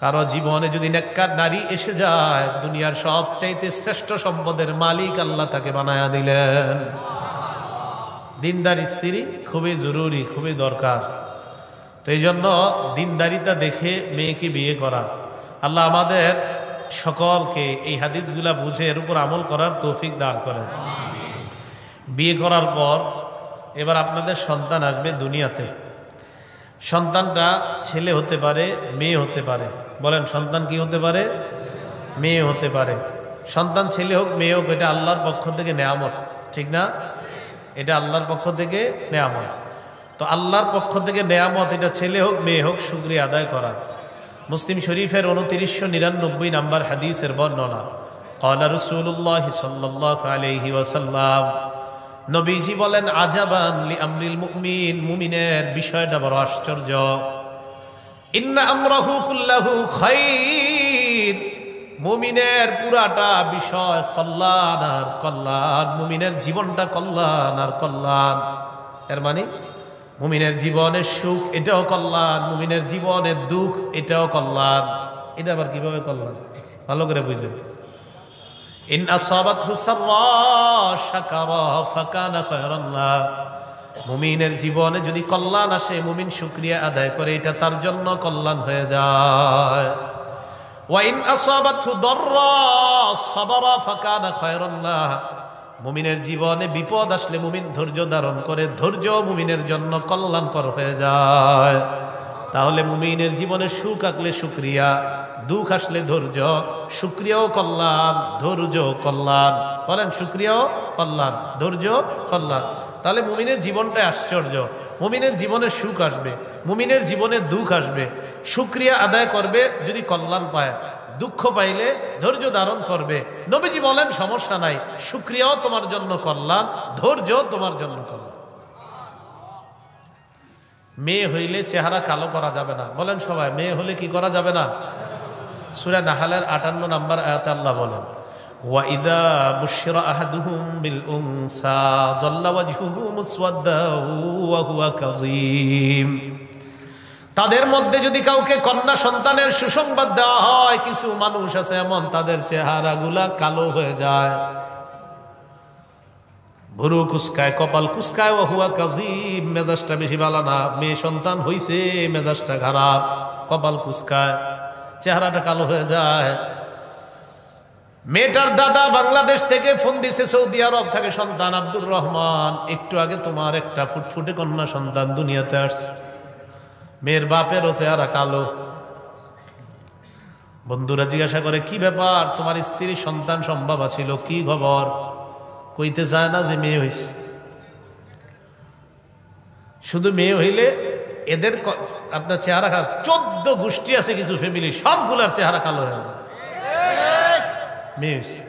কারো জীবনে যদি নেককার নারী এসে যায়, দুনিয়ার সবচাইতে শ্রেষ্ঠ সম্পদের মালিক আল্লাহ তাকে বানায়া দিলেন। দিনদার স্ত্রী খুবই জরুরি, খুবই দরকার। তো এই জন্য দিনদারিতা দেখে মেয়েকে বিয়ে করা। আল্লাহ আমাদের সকলকে এই হাদিসগুলা বুঝে এর উপর আমল করার তৌফিক দান করেন। বিয়ে করার পর এবার আপনাদের সন্তান আসবে দুনিয়াতে। সন্তানটা ছেলে হতে পারে, মেয়ে হতে পারে। বলেন, সন্তান কি হতে পারে? মেয়ে হতে পারে। সন্তান ছেলে হোক মেয়ে হোক, এটা আল্লাহর পক্ষ থেকে নেয়ামত, ঠিক না? এটা আল্লাহর পক্ষ থেকে নেয়ামত। তো আল্লাহর পক্ষ থেকে নেয়ামত, এটা ছেলে হোক মেয়ে হোক, শুকরিয়া আদায় করা। মুসলিম শরীফের 2999 নম্বর হাদিসের বর্ণনা। ক্বালা রাসূলুল্লাহ সাল্লাল্লাহু আলাইহি ওয়াসাল্লাম, নবীজি বলেন, আজাবান লি আমরিল মুমিন, মুমিনের বিষয়টা বড় আশ্চর্য। ইন্না আমরাহু কুল্লাহু খাইর, মুমিনের পুরাটা বিষয় কল্যাণ আর কল্যাণ। মুমিনের জীবনটা কল্যাণ আর কল্যাণ। এর মানে মুমিনের জীবনের সুখ এটাও কল্যাণ, মুমিনের জীবনের দুঃখ এটাও কল্যাণ। এটা আবার কিভাবে কল্যাণ? ভালো করে বুঝেন। ইন আসাবাতহু সাররা শাকারা ফাকানা খায়রান লাহ, মুমিনের জীবনে যদি কল্যাণ আসে, মুমিন শুকরিয়া আদায় করে, এটা তার জন্য কল্যাণ হয়ে যায়। ওয়া ইন আসাবাতহু দাররা সাবারা ফাকানা খায়রান লাহ, মুমিনের জীবনে বিপদ আসলে মুমিন ধৈর্য ধারণ করে, ধৈর্য মুমিনের জন্য কল্যাণকর হয়ে যায়। তাহলে মুমিনের জীবনে সুখ আসলে শুকরিয়া, দুঃখ আসলে ধৈর্য। শুকরিয়াও কল্যাণ, ধৈর্য কল্যাণ। বলেন, শুকরিয়াও কল্যাণ, ধৈর্য কল্যাণ। তাহলে মুমিনের জীবনটাই আশ্চর্য। মুমিনের জীবনে সুখ আসবে, মুমিনের জীবনে দুঃখ আসবে। শুকরিয়া আদায় করবে যদি কল্যাণ পায়, দুঃখ পাইলে ধৈর্য ধারণ করবে। নবীজি বলেন, সমস্যা নাই, শুকরিয়াও তোমার জন্য কল্যাণ, ধৈর্য তোমার জন্য কল্যাণ। মেয়ে হইলে চেহারা কালো করা যাবে না। বলেন সবাই, মেয়ে হলে কি করা যাবে না? সূরা নাহলের 58 নম্বর আয়াতে আল্লাহ বলেন, ওয়া ইযা বুশিরা আহাদুহুম বিল উনসা যাল্লা ওয়াজহুহু মুসওয়াদ্দাও ওয়া হুয়া কাযীম। তাদের মধ্যে যদি কাউকে কন্যা সন্তানের সুসংবাদ দেওয়া হয়, কিছু মানুষ আছে এমন, তাদের চেহারাগুলা কালো হয়ে যায়, ভুরু কুসকায়, কপাল কুসকায়, ওয়া হুয়া কাযীম, মেজাজটা বেশি ভালো না। মেয়ে সন্তান হইছে, মেজাজটা খারাপ, কপাল কুসকায়, চেহারাটা কালো হয়ে যায়। মেয়েটার দাদা বাংলাদেশ থেকে ফোন দিছে, সৌদি আরব থেকে সন্তান আব্দুর রহমান, একটু আগে তোমার একটা ফুটফুটে কন্যা সন্তান দুনিয়াতে আসছে। মেয়ের বাপেরও চেহারা কালো। বন্ধুরা জিজ্ঞাসা করে, কি ব্যাপার, তোমার স্ত্রীর সন্তান সম্ভব ছিল, কি খবর? কইতে চায় না যে মেয়ে হইছে। শুধু মেয়ে হইলে এদের আপনার চেহারা খারাপ। 14 গোষ্ঠী আছে কিছু ফ্যামিলি, সবগুলার চেহারা কালো হয়ে যায়। মেয়ে হইছে,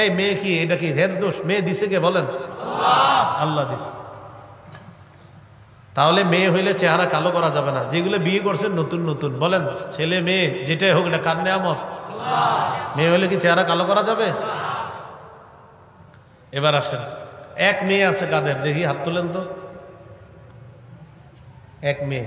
এই মেয়ে কি, এটা কি হের দোষ? মেয়ে দিছে কে? বলেন, আল্লাহ দিছে। তাহলে মেয়ে হইলে চেহারা কালো করা যাবে না। যেগুলো বিয়ে করছেন নতুন নতুন, বলেন ছেলে মেয়ে যেটাই হোক, এটা কার নেয়ামত? মেয়ে হইলে কি চেহারা কালো করা যাবে? এবার আসেন, এক মেয়ে আছে কাদের? দেখি হাত তুলেন তো। এক মেয়ে,